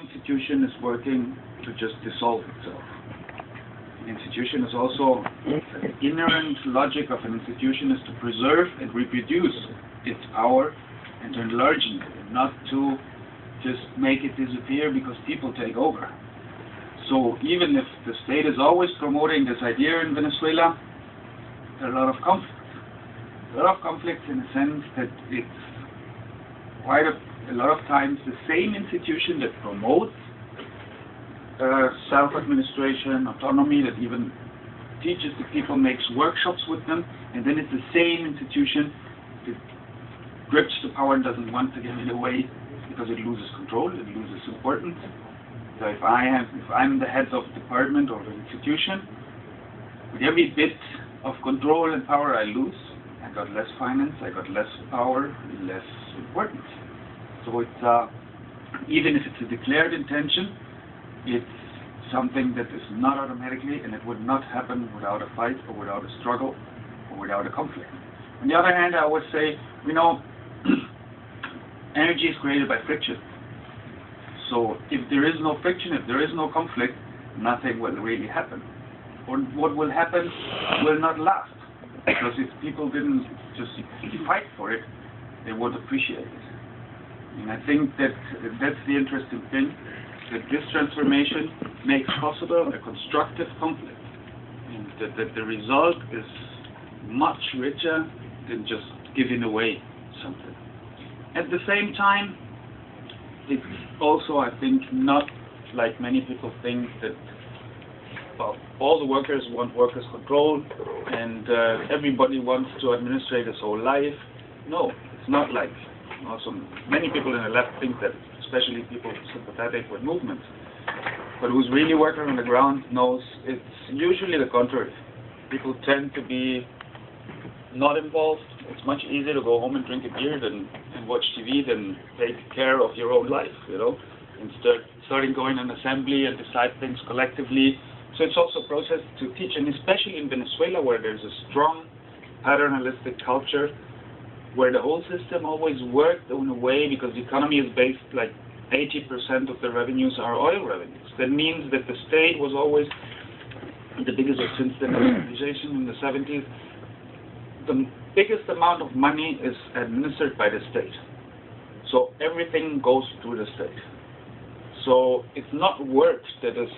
institution is working to just dissolve itself. An institution is also, the inherent logic of an institution is to preserve and reproduce its power and to enlarge it, and not to just make it disappear because people take over. So even if the state is always promoting this idea in Venezuela, there are a lot of conflicts. A lot of conflicts in the sense that it's quite a lot of times the same institution that promotes self-administration, autonomy, that even teaches the people, makes workshops with them, and then it's the same institution that grips the power and doesn't want to give it away because it loses control, it loses importance. So if I'm the head of the department or the institution, with every bit of control and power I lose, I got less finance, I got less power, less importance. So it's even if it's a declared intention, it's something that is not automatically, and it would not happen without a fight or without a struggle or without a conflict. On the other hand, I would say, energy is created by friction. So if there is no friction, if there is no conflict, nothing will really happen. Or what will happen will not last. Because if people didn't just fight for it, they would appreciate it. And I think that that's the interesting thing, that this transformation makes possible a constructive conflict, and that the result is much richer than just giving away something. At the same time, it's also, I think, not like many people think that all the workers want workers' control and everybody wants to administrate his whole life. No, it's not like also many people in the left think that, especially people sympathetic with movements. But who's really working on the ground knows it's usually the contrary. People tend to be not involved. It's much easier to go home and drink a beer and watch TV than take care of your own life, Instead, starting going an assembly and decide things collectively. So it's also a process to teach, and especially in Venezuela, where there's a strong paternalistic culture, where the whole system always worked in a way, because the economy is based, like 80% of the revenues are oil revenues. That means that the state was always the biggest, since the nationalization in the 70s, the biggest amount of money is administered by the state. So everything goes through the state. So it's not work that is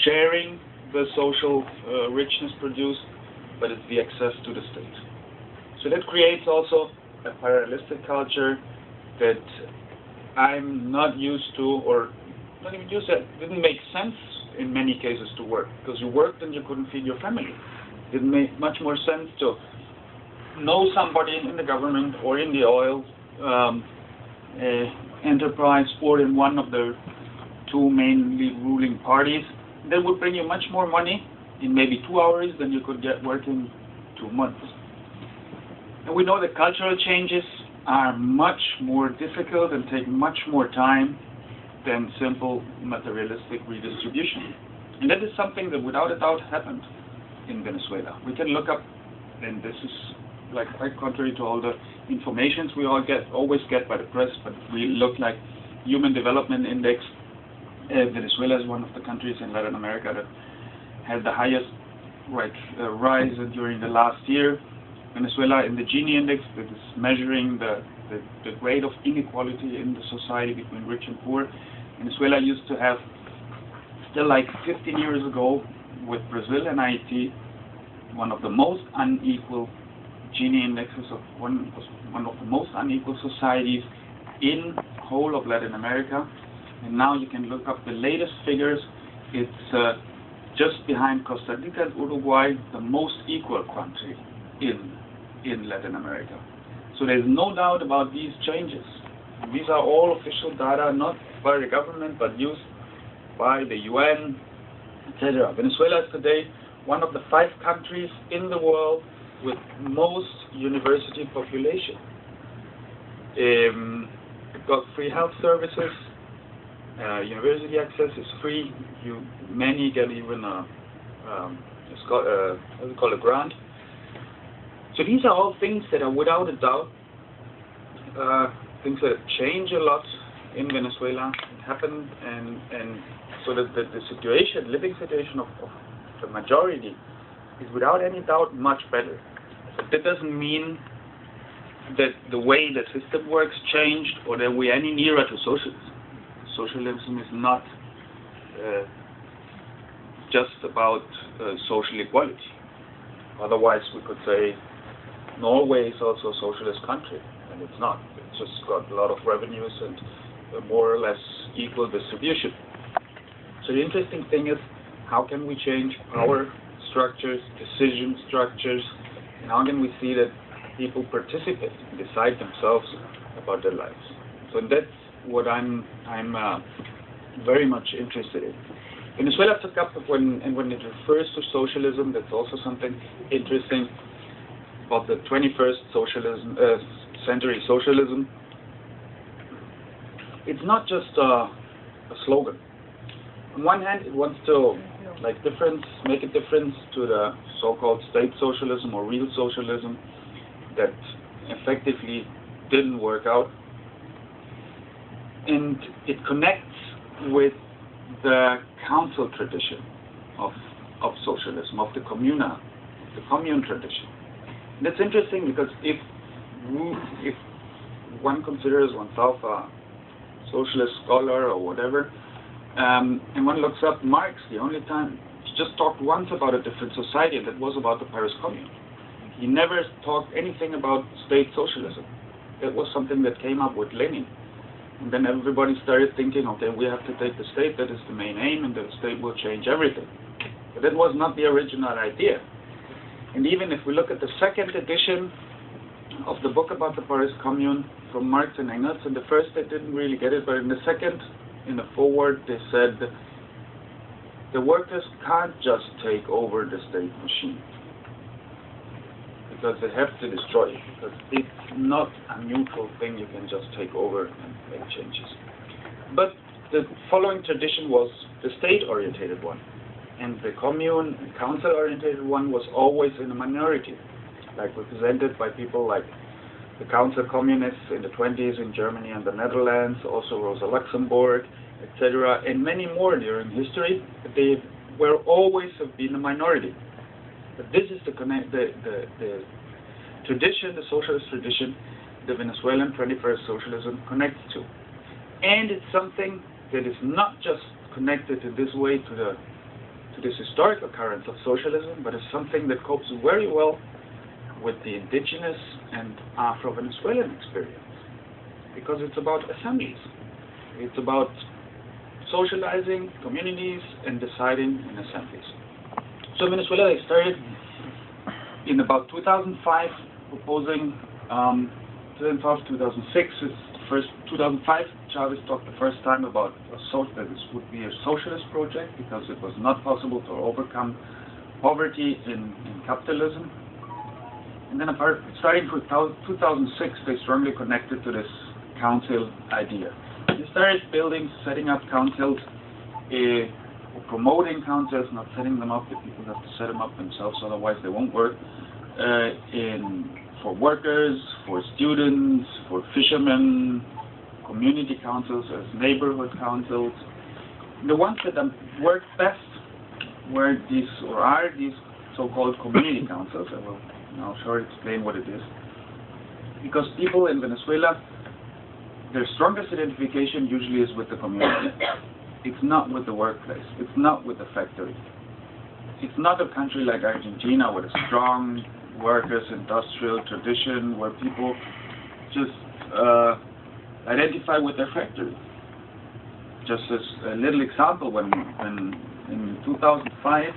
sharing the social richness produced, but it's the access to the state. So that creates also a parallelistic culture that I'm not used to, or not even used to. It didn't make sense in many cases to work, because you worked and you couldn't feed your family. It made much more sense to know somebody in the government or in the oil enterprise or in one of the two mainly ruling parties. That would bring you much more money in maybe 2 hours than you could get working 2 months. And we know that cultural changes are much more difficult and take much more time than simple materialistic redistribution. And that is something that without a doubt happened in Venezuela. We can look up, and this is like quite contrary to all the informations we always get by the press, but we look like Human Development Index. Venezuela is one of the countries in Latin America that had the highest rise during the last year. Venezuela in the Gini index, that is measuring the grade of inequality in the society between rich and poor. Venezuela used to have, still like 15 years ago, with Brazil and Haiti, one of the most unequal Gini indexes of one of the most unequal societies in whole of Latin America. And now you can look up the latest figures. It's just behind Costa Rica and Uruguay, the most equal country in Latin America. So there's no doubt about these changes. These are all official data, not by the government, but used by the UN, etc. Venezuela is today one of the 5 countries in the world with most university population. We've got free health services. University access is free. Many get even a grant. So these are all things that are without a doubt things that change a lot in Venezuela. It happened, and so that the situation, living situation of the majority is without any doubt much better. But that doesn't mean that the way the system works changed or that we're any nearer to socialism. Socialism is not just about social equality. Otherwise, we could say Norway is also a socialist country, and it's not. It's just got a lot of revenues and a more or less equal distribution. So the interesting thing is, how can we change power structures, decision structures, and how can we see that people participate and decide themselves about their lives? So that's what I'm very much interested in. Venezuela took up when it refers to socialism. That's also something interesting about the 21st century socialism. It's not just a slogan. On one hand, it wants to make a difference to the so-called state socialism or real socialism that effectively didn't work out. And it connects with the council tradition of socialism, of the Comuna, the commune tradition. And that's interesting because if one considers oneself a socialist scholar or whatever, and one looks up Marx, the only time he just talked once about a different society, and that was about the Paris Commune. He never talked anything about state socialism. That was something that came up with Lenin. And then everybody started thinking, okay, we have to take the state, that is the main aim, and the state will change everything. But that was not the original idea. And even if we look at the second edition of the book about the Paris Commune from Marx and Engels, in the first they didn't really get it, but in the second, in the foreword, they said the workers can't just take over the state machine, because they have to destroy it, because it's not a neutral thing you can just take over and make changes. But the following tradition was the state-orientated one, and the commune and council-orientated one was always in a minority, like represented by people like the council communists in the 20s in Germany and the Netherlands, also Rosa Luxemburg, etc., and many more during history. They were always have been a minority. But this is the tradition, the socialist tradition, the Venezuelan 21st socialism connects to. And it's something that is not just connected in this way to this historical current of socialism, but it's something that copes very well with the indigenous and Afro-Venezuelan experience. Because it's about assemblies. It's about socializing communities and deciding in assemblies. So in Venezuela, they started in about 2005 proposing 2005, 2006 is the first. 2005, Chavez talked the first time about that this would be a socialist project because it was not possible to overcome poverty in capitalism. And then starting from 2006, they strongly connected to this council idea. They started setting up councils, promoting councils, not setting them up. The people have to set them up themselves, otherwise they won't work. For workers, for students, for fishermen, community councils as neighborhood councils. The ones that work best are these so-called community councils. I will now shortly explain what it is. Because people in Venezuela, their strongest identification usually is with the community. It's not with the workplace. It's not with the factory. It's not a country like Argentina with a strong workers' industrial tradition where people just identify with their factory. Just as a little example, when in 2005,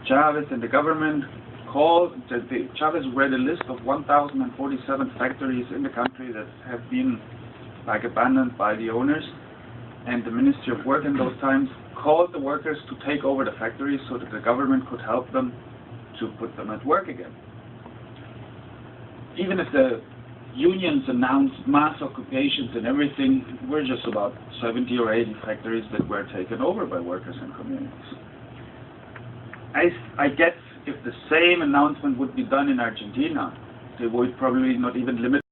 Chavez and the government Chavez read a list of 1,047 factories in the country that have been abandoned by the owners, and the Ministry of Work in those times called the workers to take over the factories so that the government could help them to put them at work again. Even if the unions announced mass occupations and everything, we're just about 70 or 80 factories that were taken over by workers and communities. I guess if the same announcement would be done in Argentina, they would probably not even limit